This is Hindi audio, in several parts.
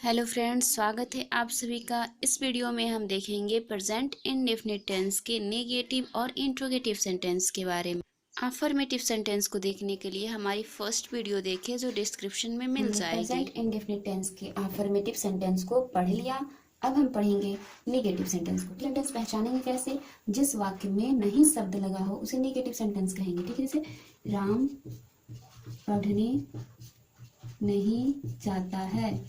हेलो फ्रेंड्स, स्वागत है आप सभी का। इस वीडियो में हम देखेंगे प्रेजेंट इंडेफिनिट टेंस के नेगेटिव और इंट्रोगेटिव सेंटेंस के बारे में। अफर्मेटिव सेंटेंस को देखने के लिए हमारी फर्स्ट वीडियो देखें जो डिस्क्रिप्शन में मिल जाएगी। प्रेजेंट इंडेफिनिट टेंस के अफर्मेटिव सेंटेंस को पढ़ लिया। अब हम पढ़ेंगे नेगेटिव सेंटेंस को। सेंटेंस पहचानेंगे कैसे? जिस वाक्य में नहीं शब्द लगा हो उसे नेगेटिव सेंटेंस कहेंगे। ठीक है, जैसे राम पढ़ने नहीं जाता है।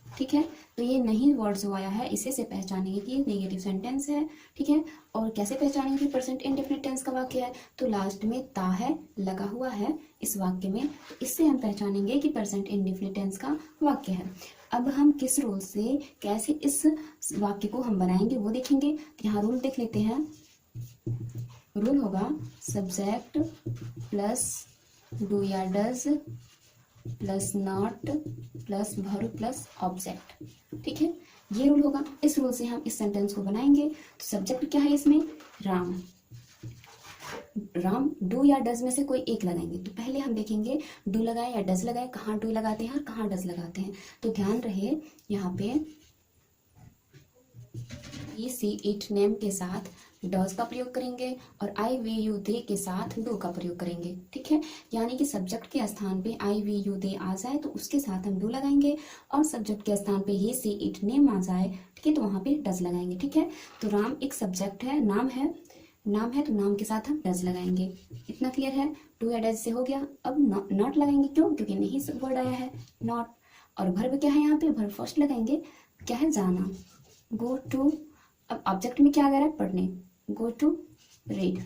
ठीक है, तो ये नहीं वर्ड जो आया है इसे से पहचानेंगे कि नेगेटिव सेंटेंस है। ठीक है, और कैसे पहचानेंगे कि प्रेजेंट इंडेफिनिट टेंस का वाक्य है? तो लास्ट में ता है लगा हुआ है इस वाक्य में, तो इससे हम पहचानेंगे कि प्रेजेंट इंडेफिनिट टेंस का वाक्य है। अब हम किस रूल से कैसे इस वाक्य को हम बनाएंगे वो देखेंगे। तो यहाँ रूल देख लेते हैं। रूल होगा सब्जेक्ट प्लस डू या does plus not plus verb plus object. ठीक है, ये रूल होगा। इस रूल से हम इस सेंटेंस को बनाएंगे। तो सब्जेक्ट क्या है इसमें? राम। राम डू या डज में से कोई एक लगाएंगे। तो पहले हम देखेंगे डू लगाए या डज लगाए, कहाँ डू लगाते हैं और कहाँ डज लगाते हैं। तो ध्यान रहे यहाँ पे ई सी इट नेम के साथ डॉज का प्रयोग करेंगे और आई वी यू दे के साथ डू का प्रयोग करेंगे। ठीक है, यानी कि सब्जेक्ट के स्थान पे आई वी यू दे आ जाए तो उसके साथ हम डू लगाएंगे, और सब्जेक्ट के स्थान पे ही सी इट नेम आ जाए, ठीक है, तो वहां पे डज लगाएंगे। ठीक है, तो राम एक सब्जेक्ट है, नाम है, नाम है तो नाम के साथ हम डज लगाएंगे। इतना क्लियर है? टू या डज से हो गया। अब नॉट लगाएंगे, क्यों? क्योंकि नहीं वर्ड आया है नॉट। और वर्ब क्या है यहाँ पे? वर्ब फर्स्ट लगाएंगे। क्या है? जाना, गो टू। अब ऑब्जेक्ट में क्या आ रहा है? पढ़ने, गो टू रीड।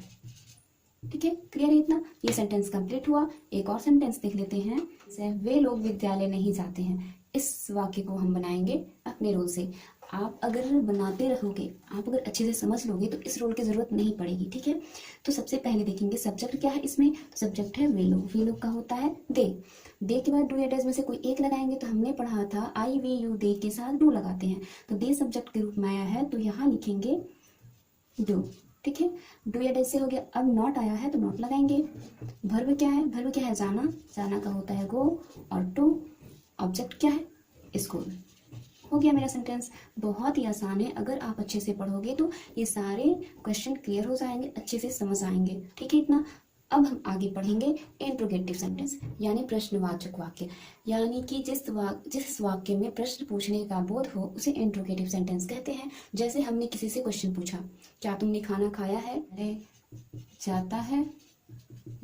ठीक है, क्लियर है इतना? ये सेंटेंस कंप्लीट हुआ। एक और सेंटेंस देख लेते हैं। वे लोग विद्यालय नहीं जाते हैं। इस वाक्य को हम बनाएंगे अपने रोल से। आप अगर बनाते रहोगे, आप अगर अच्छे से समझ लोगे तो इस रोल की जरूरत नहीं पड़ेगी। ठीक है, तो सबसे पहले देखेंगे सब्जेक्ट क्या है इसमें। सब्जेक्ट है वे लोग। वे लोग का होता है दे। दे के बाद डू या डज में से कोई एक लगाएंगे। तो हमने पढ़ा था आई वी यू दे के साथ डू लगाते हैं, तो दे सब्जेक्ट के रूप में आया है तो यहाँ लिखेंगे डू। ठीक है, डू या डज से हो गया। अब नॉट आया है तो नॉट लगाएंगे। वर्ब क्या है? वर्ब क्या है? जाना। जाना का होता है गो, और टू ऑब्जेक्ट क्या है? स्कूल। हो गया मेरा सेंटेंस। बहुत ही आसान है, अगर आप अच्छे से पढ़ोगे तो ये सारे क्वेश्चन क्लियर हो जाएंगे, अच्छे से समझ आएंगे। ठीक है इतना। अब हम आगे पढ़ेंगे इंट्रोगेटिव सेंटेंस, यानी प्रश्नवाचक वाक्य। यानी कि जिस वाक्य में प्रश्न पूछने का बोध हो उसे इंट्रोगेटिव सेंटेंस कहते हैं। जैसे हमने किसी से क्वेश्चन पूछा, क्या तुमने खाना खाया है? अरे जाता है,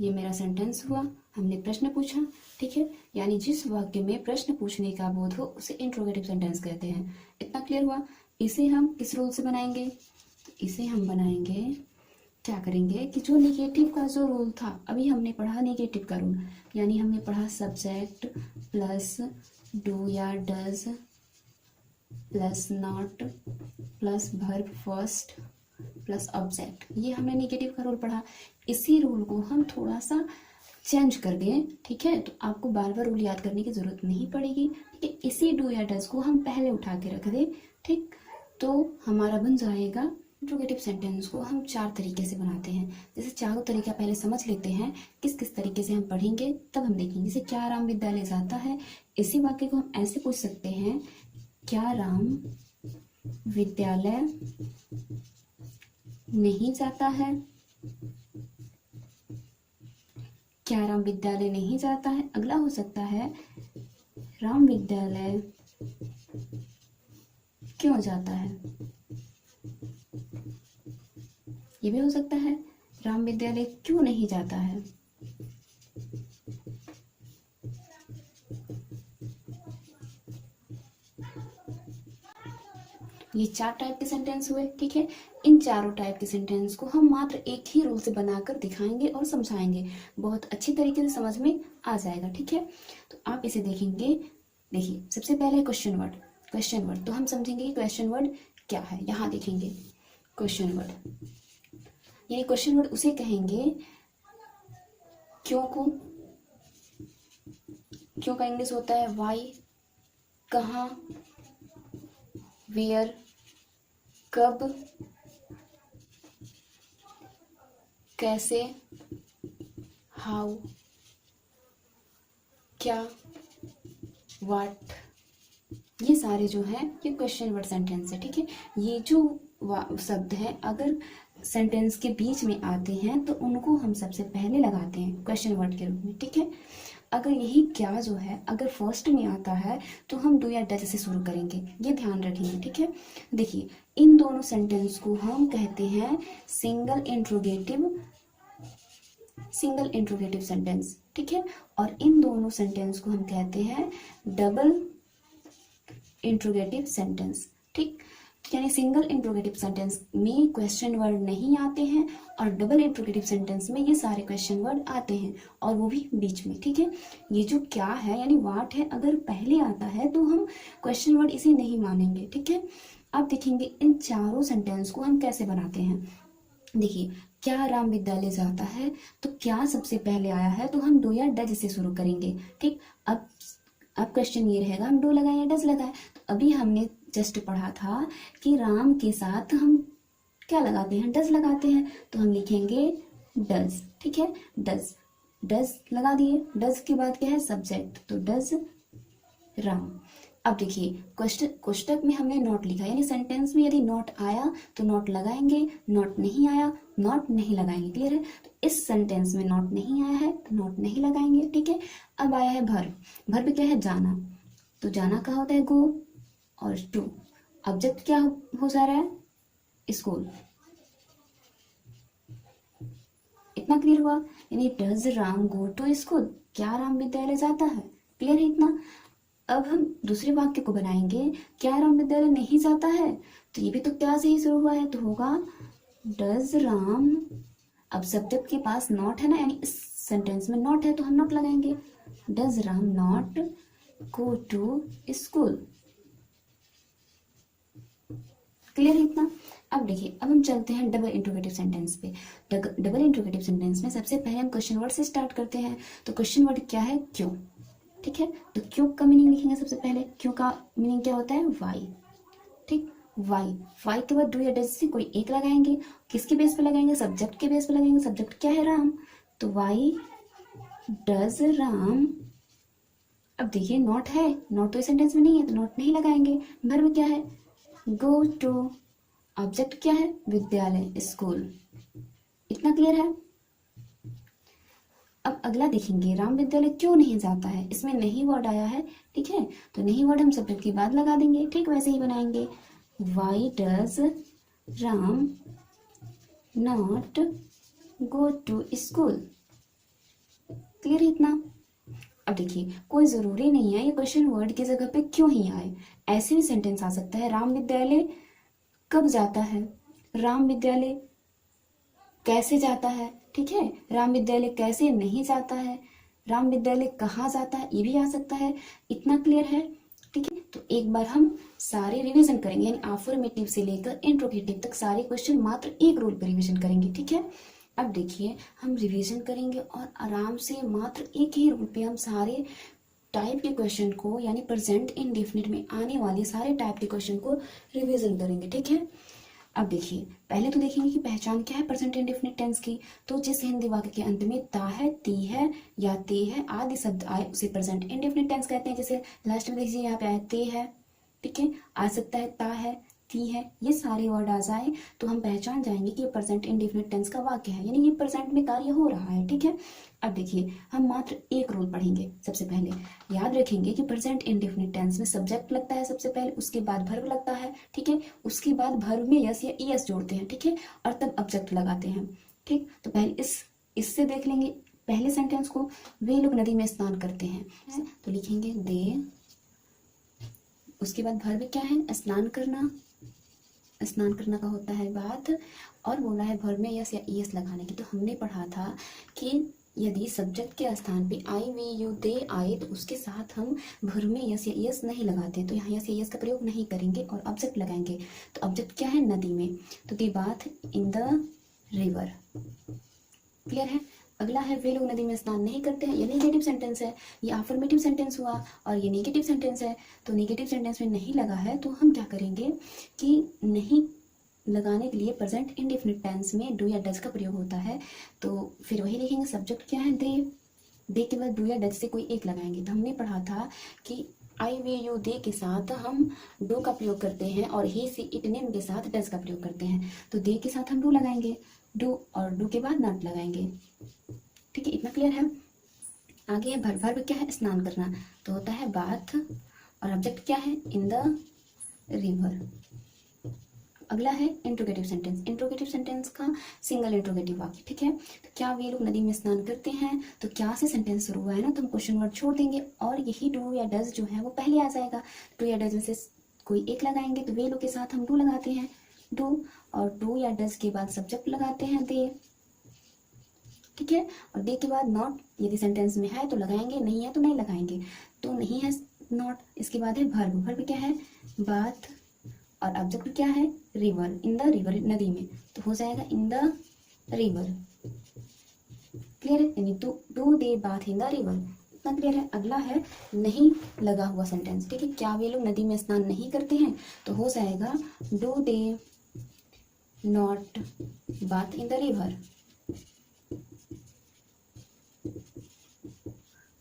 ये मेरा सेंटेंस हुआ। हमने प्रश्न पूछा। ठीक है, यानी जिस वाक्य में प्रश्न पूछने का बोध हो उसे इंट्रोगेटिव सेंटेंस कहते हैं। इतना क्लियर हुआ? इसे हम किस रूल से बनाएंगे? तो इसे हम बनाएंगे, क्या करेंगे कि जो नेगेटिव का जो रूल था, अभी हमने पढ़ा नेगेटिव का रूल, यानी हमने पढ़ा सब्जेक्ट प्लस डू या does plus not plus verb first plus object, ये हमने नेगेटिव का रूल पढ़ा। इसी रूल को हम थोड़ा सा चेंज कर दें, ठीक है, तो आपको बार बार रूल याद करने की जरूरत नहीं पड़ेगी। ठीक है, इसी डू या डज को हम पहले उठा के रख दें, ठीक, तो हमारा बन जाएगा। इंट्रोगेटिव सेंटेंस को हम चार तरीके से बनाते हैं। जैसे चारों तरीका पहले समझ लेते हैं किस किस तरीके से हम पढ़ेंगे, तब हम देखेंगे। जैसे क्या राम विद्यालय जाता है, इसी वाक्य को हम ऐसे पूछ सकते हैं, क्या राम विद्यालय नहीं जाता है? क्या राम विद्यालय नहीं जाता है? अगला हो सकता है, राम विद्यालय क्यों जाता है? ये भी हो सकता है, राम विद्यालय क्यों नहीं जाता है? ये चार टाइप के सेंटेंस हुए। ठीक है, इन चारों टाइप के सेंटेंस को हम मात्र एक ही रूल से बनाकर दिखाएंगे और समझाएंगे, बहुत अच्छी तरीके से समझ में आ जाएगा। ठीक है, तो आप इसे देखेंगे। देखिए, सबसे पहले क्वेश्चन वर्ड। क्वेश्चन वर्ड तो हम समझेंगे कि क्वेश्चन वर्ड क्या है। यहाँ देखेंगे क्वेश्चन वर्ड, यानी क्वेश्चन वर्ड उसे कहेंगे क्यों को। क्यों का इंग्लिश होता है वाई। कहाँ, वेयर, कब, कैसे, हाउ, क्या, व्हाट, ये सारे जो है ये क्वेश्चन वर्ड सेंटेंस है, ठीक है। ये जो शब्द है अगर सेंटेंस के बीच में आते हैं तो उनको हम सबसे पहले लगाते हैं क्वेश्चन वर्ड के रूप में, ठीक है। अगर यही क्या जो है अगर फर्स्ट में आता है तो हम डू या डज से शुरू करेंगे, ये ध्यान रखेंगे, ठीक है। देखिए इन दोनों सेंटेंस को हम कहते हैं सिंगल इंट्रोगेटिव सेंटेंस, ठीक है। और इन दोनों सेंटेंस को हम कहते हैं डबल इंट्रोगेटिव सेंटेंस, ठीक। यानी सिंगल इंट्रोगेटिव सेंटेंस में क्वेश्चन वर्ड नहीं आते हैं और डबल इंट्रोगेटिव सेंटेंस में ये सारे क्वेश्चन वर्ड आते हैं और वो भी बीच में, ठीक है। ये जो क्या है यानी वाट है अगर पहले आता है तो हम क्वेश्चन वर्ड इसे नहीं मानेंगे, ठीक है। अब देखेंगे इन चारों सेंटेंस को हम कैसे बनाते हैं। देखिए क्या राम विद्यालय जाता है तो क्या सबसे पहले आया है तो हम डू या डज से शुरू करेंगे, ठीक। अब क्वेश्चन ये रहेगा हम डू लगाए या डज लगाए। तो अभी हमने जस्ट पढ़ा था कि राम के साथ हम क्या लगाते हैं, डज लगाते हैं, तो हम लिखेंगे डज, ठीक है। डज लगा दिए, डज के बाद क्या है सब्जेक्ट, तो डज राम। अब देखिए कोष्टक में हमने नॉट लिखा यानी सेंटेंस में यदि नॉट आया तो नॉट लगाएंगे, नॉट नहीं आया नॉट नहीं लगाएंगे, क्लियर है। तो इस सेंटेंस में नॉट नहीं आया है तो नॉट नहीं लगाएंगे, ठीक है। अब आया है भर्ब क्या है जाना, तो जाना का होता है गो और टू। ऑब्जेक्ट क्या हो जा रहा है स्कूल। इतना क्लियर हुआ, यानी does Ram go to school, क्या राम विद्यालय जाता है, क्लियर है इतना। अब हम दूसरे वाक्य को बनाएंगे क्या राम विद्यालय नहीं जाता है, तो ये भी तो क्या से ही शुरू हुआ है तो होगा डज राम। अब सब्जेक्ट के पास नॉट है ना यानी इस सेंटेंस में नॉट है तो हम नॉट लगाएंगे, does Ram not go to school, clear है इतना। अब देखिए अब हम चलते हैं डबल इंट्रोगेटिव सेंटेंस पे। डबल इंट्रोगेटिव सेंटेंस में सबसे पहले हम क्वेश्चन वर्ड से स्टार्ट करते हैं। तो क्वेश्चन वर्ड क्या है क्यों, ठीक है। तो क्यों का मीनिंग लिखेंगे सबसे पहले, क्यों का मीनिंग क्या होता है वाई, ठीक। वाई के बाद डू या डज से कोई एक लगाएंगे, किसके बेस पे लगाएंगे सब्जेक्ट के बेस पे लगाएंगे, सब्जेक्ट क्या है राम, तो वाई डज राम। अब देखिए नॉट है, नॉट तो इस सेंटेंस में नहीं है तो नॉट नहीं लगाएंगे। वर्ब क्या है गो टू, ऑब्जेक्ट क्या है विद्यालय स्कूल, इतना क्लियर है। अब अगला देखेंगे राम विद्यालय क्यों नहीं जाता है, इसमें नहीं वर्ड आया है, ठीक है। तो नहीं वर्ड हम सब्जेक्ट के बाद लगा देंगे, ठीक वैसे ही बनाएंगे why does Ram not go to school, clear है इतना। अब देखिए कोई जरूरी नहीं है ये क्वेश्चन वर्ड की जगह पे क्यों ही आए, ऐसे भी सेंटेंस आ सकता है राम विद्यालय कब जाता है, राम विद्यालय कैसे जाता है, ठीक है। राम विद्यालय कैसे नहीं जाता है, राम विद्यालय कहाँ जाता है, ये भी आ सकता है, इतना क्लियर है, ठीक है। तो एक बार हम सारे रिवीजन करेंगे यानी अफर्मेटिव से लेकर इंट्रोगेटिव तक सारे क्वेश्चन मात्र एक रूल पर रिवीजन करेंगे, ठीक है। अब देखिए हम रिवीजन करेंगे और आराम से मात्र एक ही रूल पे हम सारे टाइप के क्वेश्चन को यानी प्रेजेंट इंडेफिनिट में आने वाले सारे टाइप के क्वेश्चन को रिवीजन करेंगे, ठीक है। अब देखिए पहले तो देखेंगे कि पहचान क्या है प्रेजेंट इंडेफिनिट टेंस की। तो जिस हिंदी वाक्य के अंत में ता है, ती है या ते है आदि शब्द आए उसे प्रेजेंट इंडेफिनिट टेंस कहते हैं। जैसे लास्ट में देखिए यहाँ पे आया ते है, ठीक है, आ सकता है ता है, ती है, ये सारे वर्ड आ जाए तो हम पहचान जाएंगे कि ये प्रेजेंट इंडेफिनिट टेंस का वाक्य है यानी ये प्रेजेंट में कार्य हो रहा है, ठीक है। अब देखिए हम मात्र एक रूल पढ़ेंगे। सबसे पहले याद रखेंगे कि प्रेजेंट इंडेफिनिट टेंस में सब्जेक्ट लगता है सबसे पहले, उसके बाद वर्ब लगता है, ठीक है, उसके बाद वर्ब में यस या ईएस जोड़ते हैं, ठीक है, और तब ऑब्जेक्ट लगाते हैं, ठीक। तो पहले इससे देख लेंगे पहले सेंटेंस को, वे लोग नदी में स्नान करते हैं तो लिखेंगे दे, उसके बाद वर्ब क्या है स्नान करना, स्नान करना का होता है बात, और बोला है वर्ब में यस या ईएस लगाने की। तो हमने पढ़ा था कि यदि सब्जेक्ट के स्थान पे आई वी यू दे आए तो उसके साथ हम वर्ब में यस या ईएस नहीं लगाते, तो यहाँ यस या ईएस का प्रयोग नहीं करेंगे और ऑब्जेक्ट लगाएंगे। तो ऑब्जेक्ट क्या है नदी में, तो दी बात इन द रिवर, क्लियर है। अगला है वे लोग नदी में स्नान नहीं करते हैं, ये नेगेटिव सेंटेंस है, ये अफर्मेटिव सेंटेंस हुआ और ये नेगेटिव सेंटेंस है। तो नेगेटिव सेंटेंस में नहीं लगा है तो हम क्या करेंगे कि नहीं लगाने के लिए प्रेजेंट इंडेफिनिट टेंस में डू या डज का प्रयोग होता है। तो फिर वही लिखेंगे सब्जेक्ट क्या है दे के बाद डू या डज से कोई एक लगाएंगे। तो हमने पढ़ा था कि आई वी यू दे के साथ हम डू का प्रयोग करते हैं और ही सी इट नेम के साथ डज का प्रयोग करते हैं। तो दे के साथ हम डू लगाएंगे, डू और डू के बाद नॉट लगाएंगे। ठीक है, इतना क्लियर है। आगे है वर्ब क्या है, स्नान करना, तो होता है बाथ और ऑब्जेक्ट क्या है, इन द रिवर। अगला है इंट्रोगेटिव सेंटेंस। इंट्रोगेटिव सेंटेंस का सिंगल इंट्रोगेटिव वाक्य। ठीक है, तो क्या वे लोग नदी में स्नान करते हैं, तो क्या से सेंटेंस शुरू हुआ है ना, तो हम क्वेश्चन वर्ड छोड़ देंगे और यही डू या डज जो है वो पहले आ जाएगा। डू या डज में से कोई एक लगाएंगे, तो वे लोग के साथ हम डू लगाते हैं, डू, और डू या डज के बाद सब्जेक्ट लगाते हैं दे। ठीक है, और दे के बाद नॉट, यदि सेंटेंस में है तो लगाएंगे, नहीं है तो नहीं लगाएंगे। तो नहीं है नॉट, इसके बाद है वर्ब। वर्ब क्या है, बाथ, और ऑब्जेक्ट क्या है, रिवर, इन द रिवर, नदी में, तो हो जाएगा इन द रिवर। क्लियर है, यानी do they bath in the river. इतना क्लियर है। अगला है नहीं लगा हुआ सेंटेंस। ठीक है, क्या वे लोग नदी में स्नान नहीं करते हैं, तो हो जाएगा do they not bath in the river.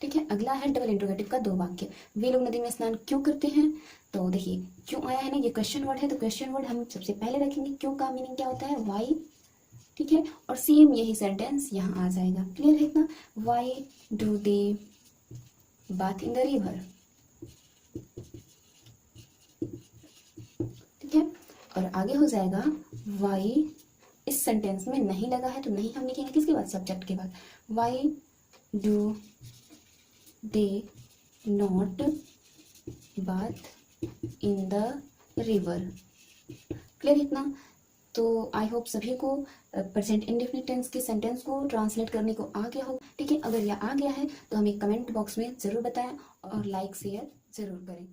ठीक है, अगला है डबल इंट्रोगेटिव का दो वाक्य। वे लोग नदी में स्नान क्यों करते हैं, तो देखिए क्यों आया है ना, ये क्वेश्चन वर्ड है, तो क्वेश्चन वर्ड हम सबसे पहले रखेंगे। क्यों का मीनिंग क्या होता है, वाई। ठीक है, और सेम यही सेंटेंस यहाँ आ जाएगा। क्लियर है इतना, why do they bath in the river. ठीक है, और आगे हो जाएगा वाई, इस सेंटेंस में नहीं लगा है तो नहीं हम लिखेंगे किसके बाद, सब्जेक्ट के बाद। Why do they not bath in the river. Clear इतना। तो आई होप सभी को प्रेजेंट इंडेफिनिट टेंस के सेंटेंस को ट्रांसलेट करने को आ गया हो। ठीक है, अगर यह आ गया है तो हमें कमेंट बॉक्स में ज़रूर बताएं और लाइक शेयर ज़रूर करें।